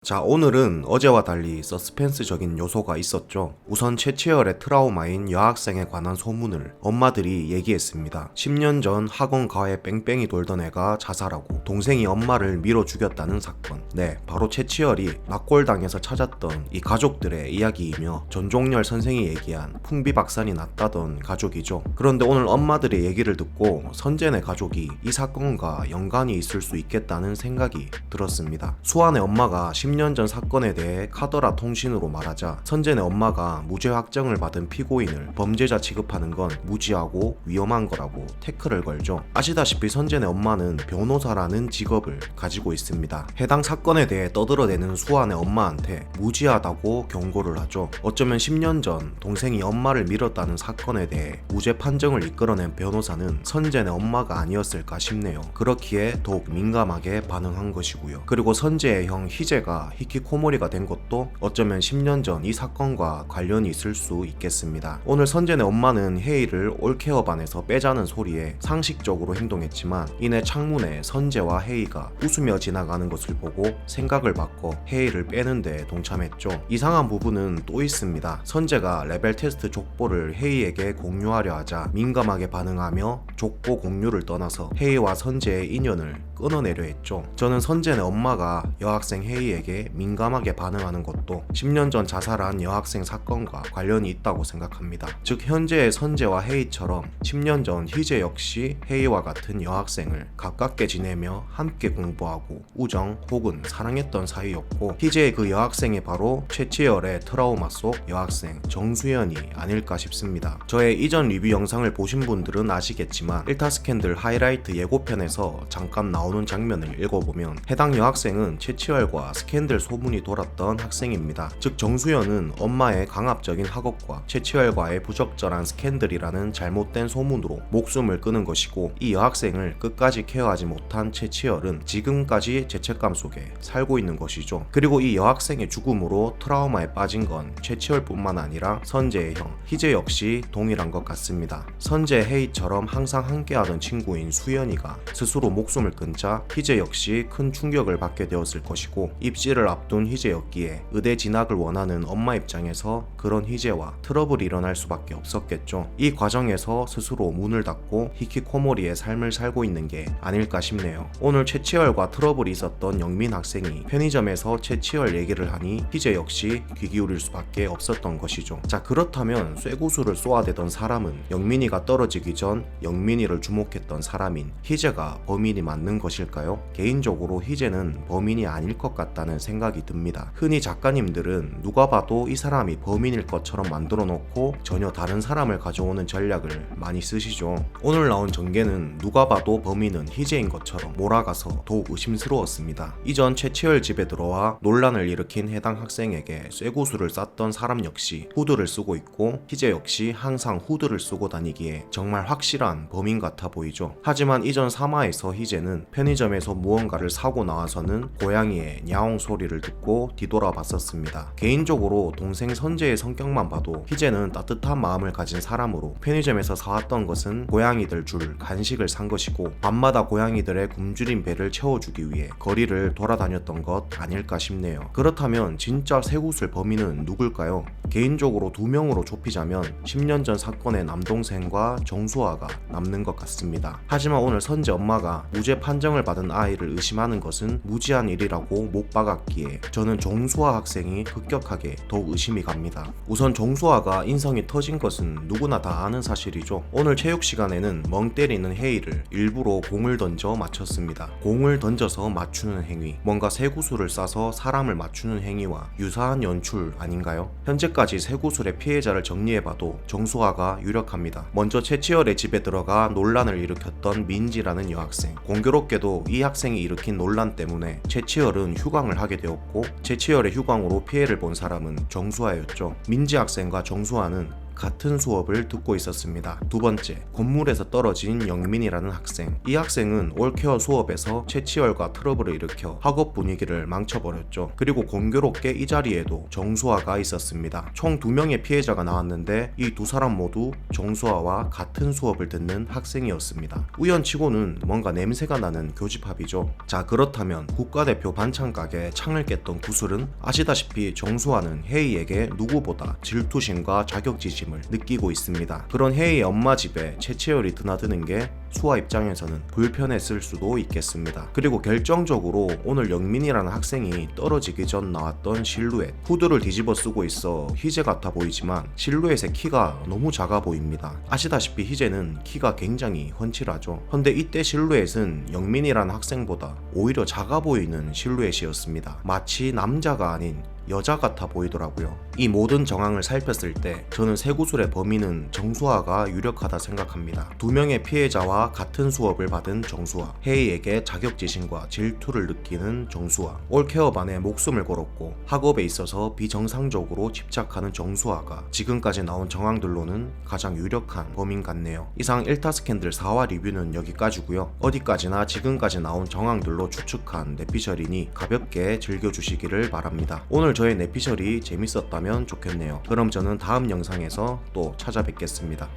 자, 오늘은 어제와 달리 서스펜스적인 요소가 있었죠. 우선 최치열의 트라우마인 여학생에 관한 소문을 엄마들이 얘기했습니다. 10년 전 학원 가에 뺑뺑이 돌던 애가 자살하고 동생이 엄마를 밀어 죽였다는 사건. 네, 바로 최치열이 낙골당에서 찾았던 이 가족들의 이야기이며 전종렬 선생이 얘기한 풍비박산이 났다던 가족이죠. 그런데 오늘 엄마들의 얘기를 듣고 선재네 가족이 이 사건과 연관이 있을 수 있겠다는 생각이 들었습니다. 수아네 엄마가 10년 전 사건에 대해 카더라 통신으로 말하자 선재네 엄마가 무죄 확정을 받은 피고인을 범죄자 취급하는 건 무지하고 위험한 거라고 태클을 걸죠. 아시다시피 선재네 엄마는 변호사라는 직업을 가지고 있습니다. 해당 사건에 대해 떠들어대는 수아네 엄마한테 무지하다고 경고를 하죠. 어쩌면 10년 전 동생이 엄마를 밀었다는 사건에 대해 무죄 판정을 이끌어낸 변호사는 선재네 엄마가 아니었을까 싶네요. 그렇기에 더욱 민감하게 반응한 것이고요. 그리고 선재의 형 희재가 히키코모리가 된 것도 어쩌면 10년 전 이 사건과 관련이 있을 수 있겠습니다. 오늘 선재네 엄마는 혜이를 올케어반에서 빼자는 소리에 상식적으로 행동했지만 이내 창문에 선재와 혜이가 웃으며 지나가는 것을 보고 생각을 바꿔 혜이를 빼는데 동참했죠. 이상한 부분은 또 있습니다. 선재가 레벨 테스트 족보를 혜이에게 공유하려 하자 민감하게 반응하며 족보 공유를 떠나서 혜이와 선재의 인연을 끊어내려 했죠. 저는 선재네 엄마가 여학생 혜이에게 민감하게 반응하는 것도 10년 전 자살한 여학생 사건과 관련이 있다고 생각합니다. 즉 현재의 선재와 혜이처럼 10년 전 희재 역시 혜이와 같은 여학생을 가깝게 지내며 함께 공부하고 우정 혹은 사랑했던 사이였고 희재의 그 여학생이 바로 최치열의 트라우마 속 여학생 정수연이 아닐까 싶습니다. 저의 이전 리뷰 영상을 보신 분들은 아시겠지만 1타 스캔들 하이라이트 예고편에서 잠깐 나오는 장면을 읽어보면 해당 여학생은 최치열과 스캔들 소문이 돌았던 학생입니다. 즉 정수연은 엄마의 강압적인 학업과 최치열과의 부적절한 스캔들이라는 잘못된 소문으로 목숨을 끊은 것이고 이 여학생을 끝까지 케어하지 못한 최치열은 지금까지 죄책감 속에 살고 있는 것이죠. 그리고 이 여학생의 죽음으로 트라우마에 빠진 건 최치열뿐만 아니라 선재의 형 희재 역시 동일한 것 같습니다. 선재 혜이처럼 항상 함께하던 친구인 수연이가 스스로 목숨을 끊자 희재 역시 큰 충격을 받게 되었을 것이고 입시를 앞둔 희재였기에 의대 진학을 원하는 엄마 입장에서 그런 희재와 트러블이 일어날 수밖에 없었겠죠. 이 과정에서 스스로 문을 닫고 히키코모리의 삶을 살고 있는 게 아닐까 싶네요. 오늘 최치열과 트러블이 있었던 영민 학생이 편의점에서 최치열 얘기를 하니 희재 역시 귀 기울일 수밖에 없었던 것이죠. 자, 그렇다면 쇠구슬을 쏘아대던 사람은 영민이가 떨어지기 전 영민이를 주목했던 사람인 희재가 범인이 맞는 것일까요? 개인적으로 희재는 범인이 아닐 것 같다는 생각이 듭니다. 흔히 작가님들은 누가 봐도 이 사람이 범인일 것처럼 만들어 놓고 전혀 다른 사람을 가져오는 전략을 많이 쓰시죠. 오늘 나온 전개는 누가 봐도 범인은 희재인 것처럼 몰아가서 더욱 의심스러웠습니다. 이전 최치열 집에 들어와 논란을 일으킨 해당 학생에게 쇠구슬을 쐈던 사람 역시 후드를 쓰고 있고 희재 역시 항상 후드를 쓰고 다니기에 정말 확실한 범인 같아 보이죠. 하지만 이전 3화에서 희재는 편의점에서 무언가를 사고 나와서는 고양이의 야옹 소리를 듣고 뒤돌아 봤었습니다. 개인적으로 동생 선재의 성격만 봐도 희재는 따뜻한 마음을 가진 사람으로 편의점에서 사왔던 것은 고양이들 줄 간식을 산 것이고 밤마다 고양이들의 굶주린 배를 채워주기 위해 거리를 돌아다녔던 것 아닐까 싶네요. 그렇다면 진짜 쇠구슬 범인은 누굴까요? 개인적으로 2명으로 좁히자면 10년 전 사건의 남동생과 정수아가 남는 것 같습니다. 하지만 오늘 선재 엄마가 무죄 판정을 받은 아이를 의심하는 것은 무지한 일이라고 못 박았기에 저는 정수아 학생이 급격하게 더욱 의심이 갑니다. 우선 정수아가 인성이 터진 것은 누구나 다 아는 사실이죠. 오늘 체육 시간에는 멍 때리는 혜이를 일부러 공을 던져 맞췄습니다. 공을 던져서 맞추는 행위, 뭔가 쇠구슬을 쏴서 사람을 맞추는 행위와 유사한 연출 아닌가요? 현재까지 쇠구슬의 피해자를 정리해봐도 정수아가 유력합니다. 먼저 최치열의 집에 들어가 논란을 일으켰던 민지라는 여학생. 공교롭게도 이 학생이 일으킨 논란 때문에 최치열은 휴강을 하게 되었고 최치열의 휴강으로 피해를 본 사람은 정수아였죠. 민지 학생과 정수아는 같은 수업을 듣고 있었습니다. 두 번째, 건물에서 떨어진 영민이라는 학생. 이 학생은 올케어 수업에서 채치열과 트러블을 일으켜 학업 분위기를 망쳐버렸죠. 그리고 공교롭게 이 자리에도 정수아가 있었습니다. 총 2명의 피해자가 나왔는데 이 두 사람 모두 정수아와 같은 수업을 듣는 학생이었습니다. 우연치고는 뭔가 냄새가 나는 교집합이죠. 자, 그렇다면 국가대표 반찬 가게 창을 깼던 구슬은 아시다시피 정수아는 혜이에게 누구보다 질투심과 자격지심을 느끼고 있습니다. 그런 혜이의 엄마 집에 채채열이 드나드는 게 수아 입장에서는 불편했을 수도 있겠습니다. 그리고 결정적으로 오늘 영민이라는 학생이 떨어지기 전 나왔던 실루엣, 후드를 뒤집어 쓰고 있어 희재 같아 보이지만 실루엣의 키가 너무 작아 보입니다. 아시다시피 희재는 키가 굉장히 훤칠하죠. 근데 이때 실루엣은 영민이라는 학생보다 오히려 작아 보이는 실루엣이었습니다. 마치 남자가 아닌 여자 같아 보이더라고요. 이 모든 정황을 살폈을 때 저는 쇠구슬의 범인은 정수아가 유력하다 생각합니다. 2명의 피해자와 같은 수업을 받은 정수아, 혜이에게 자격지심과 질투를 느끼는 정수아, 올케어반에 목숨을 걸었고 학업에 있어서 비정상적으로 집착하는 정수아가 지금까지 나온 정황들로는 가장 유력한 범인 같네요. 이상 1타 스캔들 4화 리뷰는 여기까지고요. 어디까지나 지금까지 나온 정황들로 추측한 내피셜이니 가볍게 즐겨주시기를 바랍니다. 오늘 저의 내피셜이 재밌었다면 좋겠네요. 그럼 저는 다음 영상에서 또 찾아뵙겠습니다.